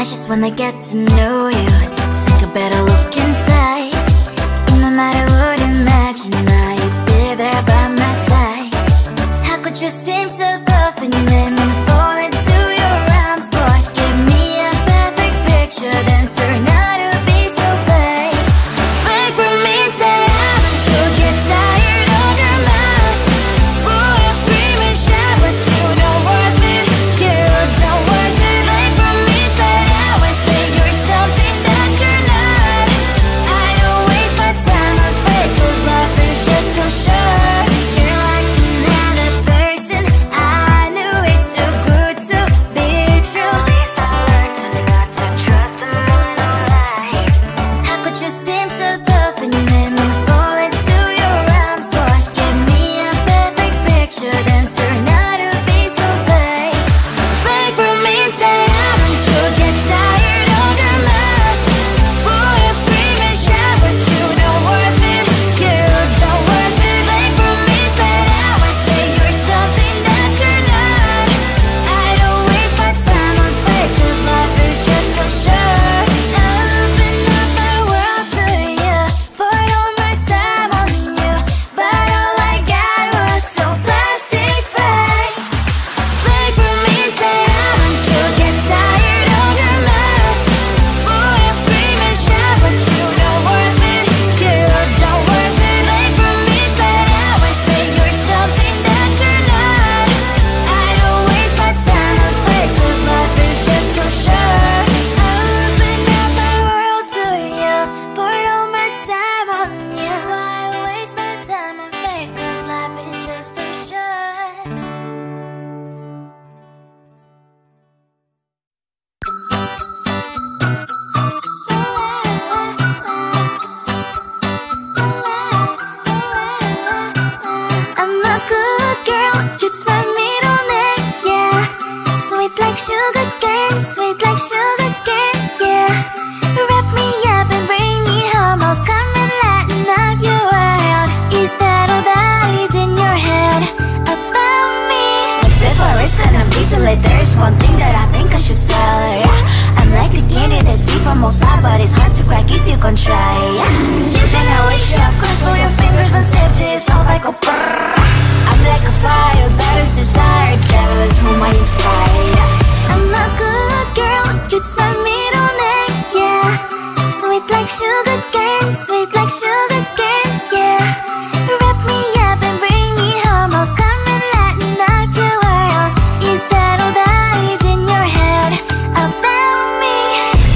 I just wanna get to know you, take a better look inside. No matter what, imagine now you'd be there by my side. How could you seem so perfect, you made me fall into your arms, boy. Give me a perfect picture, then turn out to be so fake. Fake for me, say haven't you get tired of your mouth? Full of scream and shout, but you don't worth it, you don't worth it. Fake for me, say I always say you're something that you're not. I don't waste my time on fake, 'cause life is just too short. You're like another person, I knew it's too good to be true. I learned to not to trust someone, no lie. How could you seem so perfect, you made me fall into your arms, boy. Give me a perfect picture, then turn out to be so fake. Fake for me, say haven't you get tired of your mess? Full of scream and shout, but you don't worth it, you don't worth it. Fake for me, say I always say you're something that you're not. I don't waste my time on fake, 'cause life is just too short. I open up my world to you, poured all my time on you, but all I got was so plastic fake. Fake for me, say haven't you get tired of your mess? Full of scream and shout, but you don't worth it, you don't worth it. Fake for me, say I always say you're something that you're not. I don't waste my time on fake, 'cause life is just too short. I open up my world to you, poured all my time on you. Why waste my time on fake, 'cause life is just too short. I'm a good girl, it's my middle name, yeah. Sweet like sugar cane, sweet like sugar cane, yeah. Wrap me up and bring me home, I'll come and lighten up your world. Is that all that is in your head about me? Before it's gonna be too late, there's one thing that I think I should tell her, yeah. I'm like the candy that's deep from most high, but it's hard to crack if you can try, yeah. Something I wish you have crossed all your fingers when safety is all like a brrrr. I'm like a fire, battles desire, devil is whom I inspire, yeah. I'm a good girl, it's my middle name, yeah. Sweet like sugar cane, sweet like sugar cane, yeah. Wrap me up and bring me home, I'll come and lighten up your world. Is that all that is in your head about me?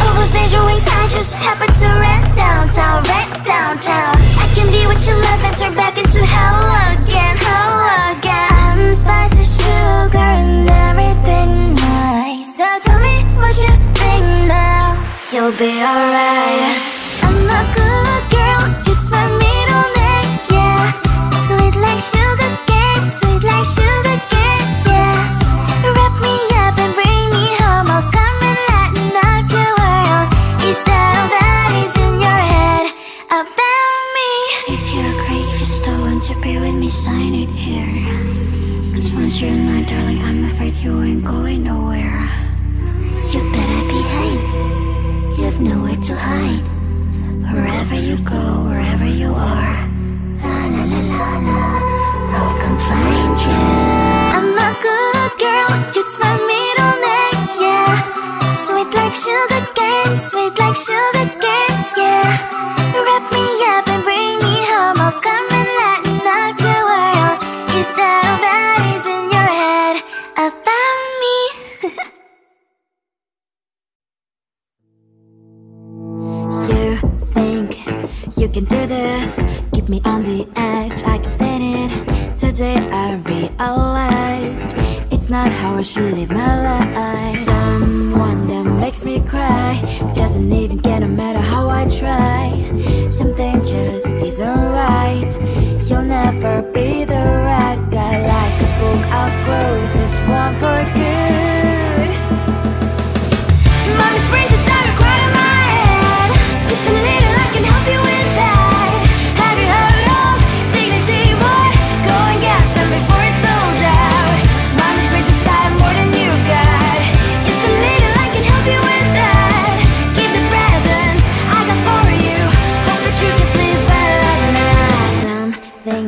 Oh, those angel wings, I just happen to rent downtown, rent downtown. I can be what you love and turn back into hell again, hell again. I'm spicy sugar and everything nice. So tell me what you think now, you'll be alright. I'm a good girl, it's my middle name, yeah. Sweet like sugar cane, sweet like sugar cane, yeah. Wrap me up and bring me home, I'll come and lighten up your world. Is that all that is in your head about me? If you agree, just don't want to be with me, sign it here. 'Cause once you're in my darling, I'm afraid you ain't going nowhere. You better behave, you have nowhere to hide. Wherever you go, wherever you are, la la la la la, I'll come find you. I'm a good girl, it's my middle name, yeah. Sweet like sugar cane, sweet like sugar cane, yeah. Wrap me up and bring me home, I'll come and lighten up your world. Is that all that is in your head about me? You think you can do this, keep me on the edge, I can stand it. Today I realized it's not how I should live my life. Someone that makes me cry doesn't even care no matter how I try. Something just isn't right, you'll never be the right guy. Like a book, I'll close this one for good. Mom's brain decided to cry in my head. Just a little, I can help you with that. Have you heard of dignity, boy? Go and get some before it's sold out. Mom's brain decided more than you've got. Just a little, I can help you with that.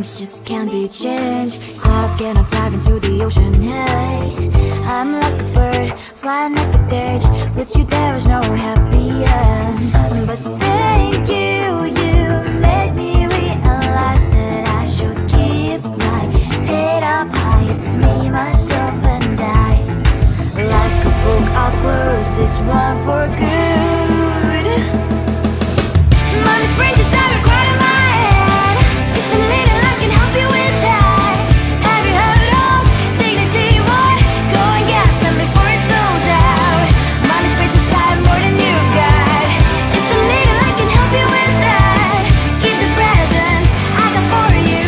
things just can't be changed. I've get up, dive into the ocean, hey. I'm like a bird, flying like a cage. With you there is no happy end. But thank you, you made me realize that I should keep my head up high. It's me, myself and I. Like a book, I'll close this one for good. Money spring desire, right in my head. Just a little, I can help you with that. Have you heard of dignity? What? Go and get some before it's sold out. Money spring desire more than you got. Just a little, I can help you with that. Give the presents I got for you.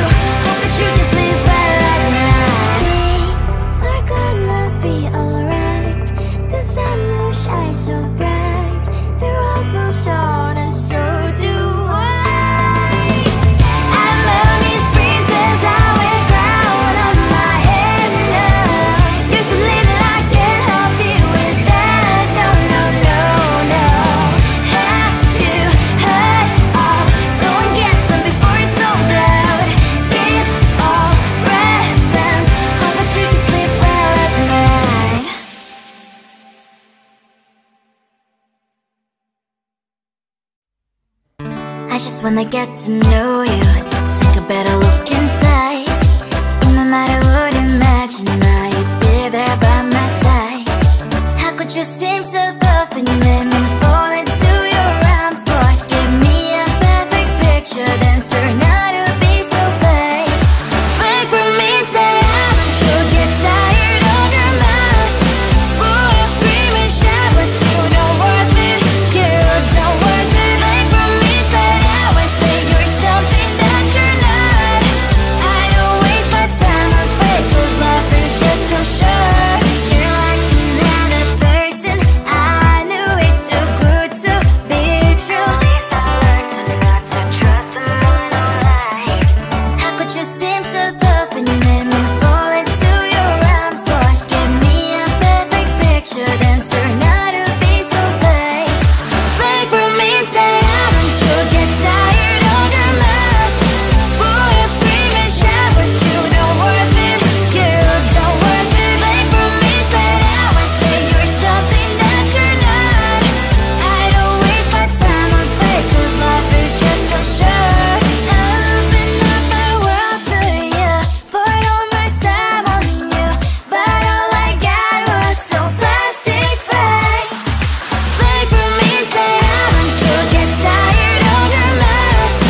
Hope that you can sleep well at night. We're gonna be alright. The sun will shine so bright. The road moves on and so do I. And money springs as I wear crown on my head now. Just a little, I can help you with that. No, no, no, no. Have you heard of? Go and get some before it's sold out. Give all presents. Hope that you can sleep well at night. I just wanna get to know you. Take a better look inside. No matter what, imagine now you'd be there by my side. How could you seem so tough and you made me fall into your arms, boy? Give me a perfect picture, then turn out to be so fake. Fake for me, say I'm sure get tired of your mask. Full of scream and shout, but you don't worth it. You don't worth it. Fake for me, say I would say you're something that you're not. I don't waste my time on fake, 'cause life is just too short. You're like another person. I knew it's too good to be true. I learned to not to trust someone online. How could you seem so tough and you made me fall into your arms, boy? Give me a perfect picture, then turn out to be so fake. Fake for me, say I'm sure get tired of your mask. Full of scream and shout, but you don't worth it. You don't worth it. Fake for me, say I would say you're something that you're not. I don't waste my time on fake, 'cause life is just too short. Open up my world to you, poured all my time on you, but all I got was so plastic fake. Fake for me, say I'm sure get tired of your mask.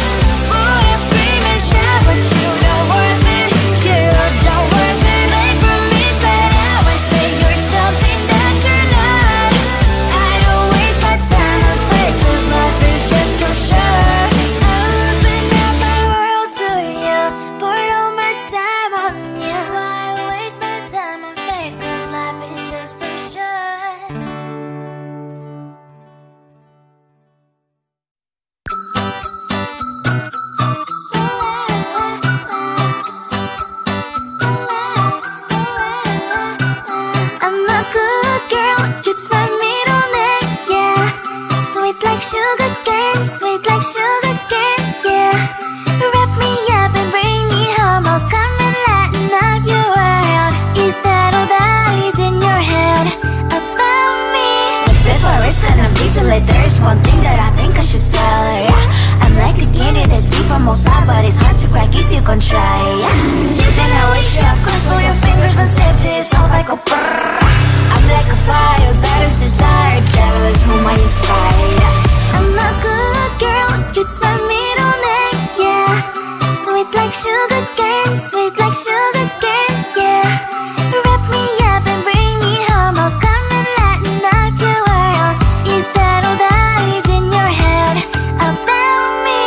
Full of scream and shout, but you don't worth it. You don't worth it. Fake for me, say I would say you're something that you're not. I don't waste my time on fake, 'cause life is just too short. Open up my world to you, poured all my time on you. Why waste my time on fake, 'cause life is just too short. I'm a good girl, it's my middle name, yeah. Sweet like sugar cane, sweet like sugar cane, yeah. Wrap me up and bring me home, I'll come and lighten up your world. Is that all that is in your head about me? But before it's gonna be too late, there's one thing that I think I should tell her, yeah. I'm like a candy that's deep from outside, but it's hard to crack if you can try, yeah. Something I wish you have crossed all your fingers when safety is off, I go brrrr. I'm like a fire, that is desire, devil is whom I inspire, yeah. I'm a good girl, it's my middle name, yeah. Sweet like sugar cane, sweet like sugar cane, yeah. Wrap me up and bring me home, I'll come and lighten up your world. Is that all that is in your head about me?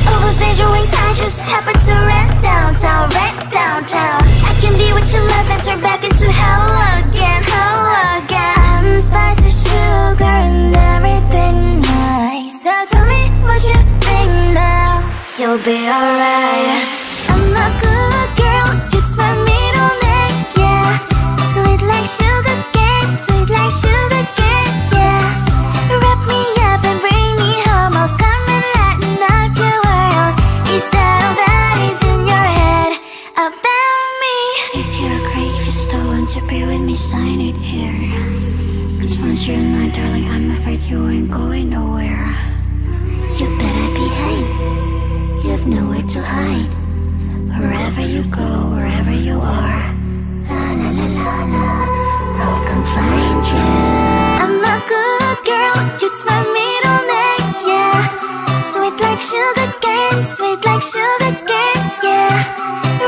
All those angel wings I just happen to rent downtown, rent downtown. I can be what you love and turn back into hell again, hell again. I'm spicy sugar and everything nice. So tell me what you think now. You'll be alright. I'm a good girl, it's my middle name, yeah. Sweet like sugar cane, sweet like sugar cane, yeah. Wrap me up and bring me home, I'll come and lighten up your world. Is that all that is in your head 'Cause once you're in my darling, I'm afraid you ain't going nowhere. You better behave, you've nowhere to hide. Wherever you go, wherever you are, la la la la la, I'll come find you. I'm a good girl, it's my middle name, yeah. Sweet like sugar cane, sweet like sugar cane, yeah.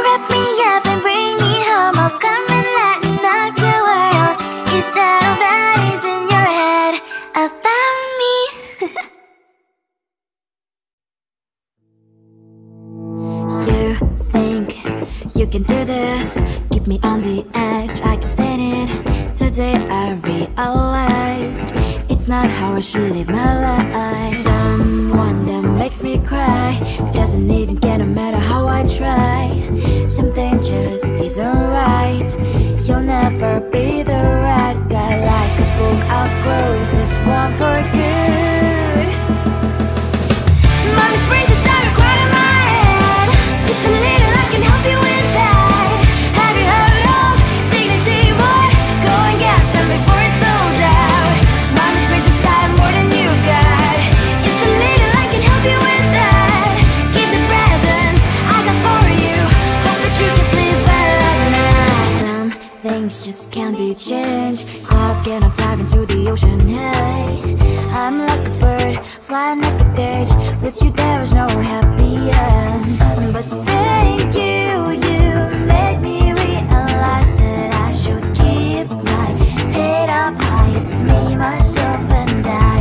Wrap me up and bring me home, I'll come and lighten up your world. Is that all that is in your head about me? You think you can do this, keep me on the edge, I can stand it. Today I realized it's not how I should live my life. Someone that makes me cry doesn't even get no matter how I try. Something just isn't right. You'll never be the right guy. Like a book, I'll close this one for good. Mommy springs inside right in my head. Just a little, I can help you with that. Have you heard of dignity, boy? Go and get some before it's sold out. Mommy springs inside more than you've got. Just a little, I can help you with that. Give the presents I got for you. Hope that you can sleep well at night. Some things just can't be changed. How can I dive into the ocean? Hey, I'm like a bird, flying like a cage. With you there is no happy end. But thank you, you made me realize that I should keep my head up high. It's me, myself and I.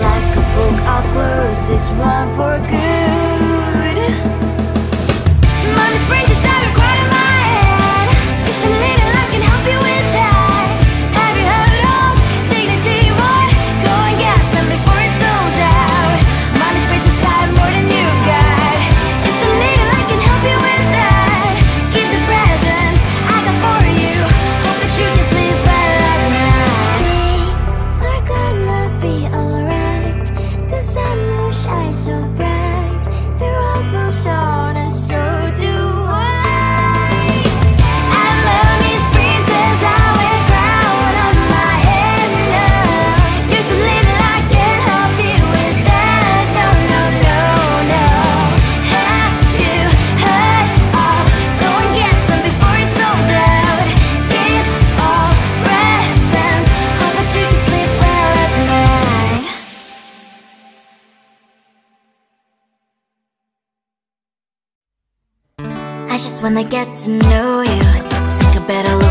Like a book, I'll close this one for good. Mommy springs inside right in my head. Just a little, I can help you with that. Have you heard of dignity, boy? Go and get some before it's sold out. Mommy springs inside more than you've got. Just a little, I can help you with that. Give the presents I got for you. Hope that you can sleep well at night. We're gonna be alright. The sun will shine so bright. The road moves on and so do I. And mommy's princess, I wear crown on my head now. Just a little, I can help you with that. No, no, no, no. Have you heard of? Go and get some before it's sold out. Give all presents. Hope that you can sleep well at night. I just wanna get to know you. Take a better look